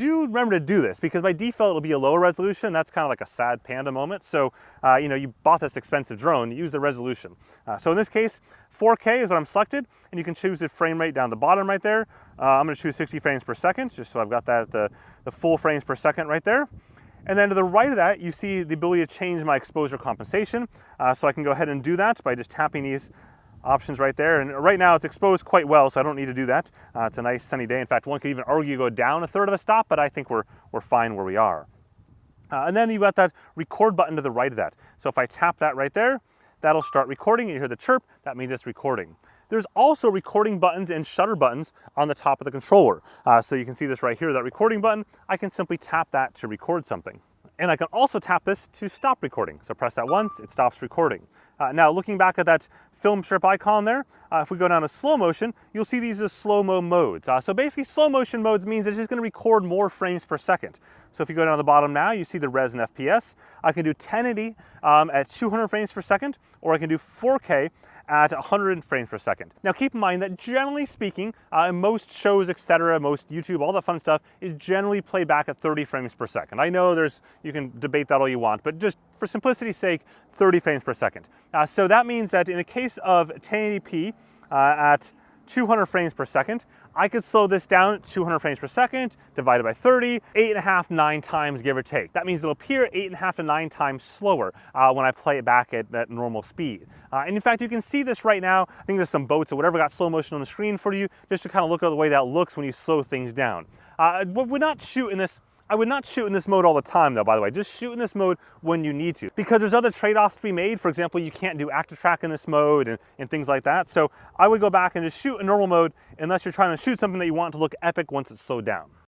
do remember to do this, because by default it'll be a lower resolution. That's kind of like a sad panda moment. So you know, you bought this expensive drone, use the resolution. So in this case, 4K is what I'm selected, and you can choose the frame rate down the bottom right there. I'm going to choose 60 frames per second, just so I've got that at the full frames per second right there. And then to the right of that, you see the ability to change my exposure compensation. So I can go ahead and do that by just tapping these options right there. And right now it's exposed quite well, so I don't need to do that. It's a nice sunny day. In fact, one could even argue go down a third of a stop, but I think we're fine where we are. And then you've got that record button to the right of that. So if I tap that right there, that'll start recording. You hear the chirp, that means it's recording. There's also recording buttons and shutter buttons on the top of the controller. So you can see this right here, that recording button. I can simply tap that to record something. And I can also tap this to stop recording. So press that once, it stops recording. Now looking back at that film strip icon there, if we go down to slow motion, you'll see these as slow-mo modes. So basically slow motion modes means it's just gonna record more frames per second. So if you go down to the bottom now, you see the res and FPS. I can do 1080 at 200 frames per second, or I can do 4K at 100 frames per second. Now keep in mind that generally speaking, most shows, etc., most YouTube, all that fun stuff is generally played back at 30 frames per second. I know you can debate that all you want, but just for simplicity's sake, 30 frames per second. So that means that in the case of 1080p at 200 frames per second, I could slow this down 200 frames per second, divided by 30, 8.5, 9 times, give or take. That means it'll appear 8.5 to 9 times slower when I play it back at normal speed. And in fact, you can see this right now. I think there's some boats or whatever got slow motion on the screen for you, just to kind of look at the way that looks when you slow things down. We're not shooting this. I would not shoot in this mode all the time though, by the way. Just shoot in this mode when you need to, because there's other trade-offs to be made. For example, you can't do active track in this mode and things like that. So I would go back and just shoot in normal mode unless you're trying to shoot something that you want to look epic once it's slowed down.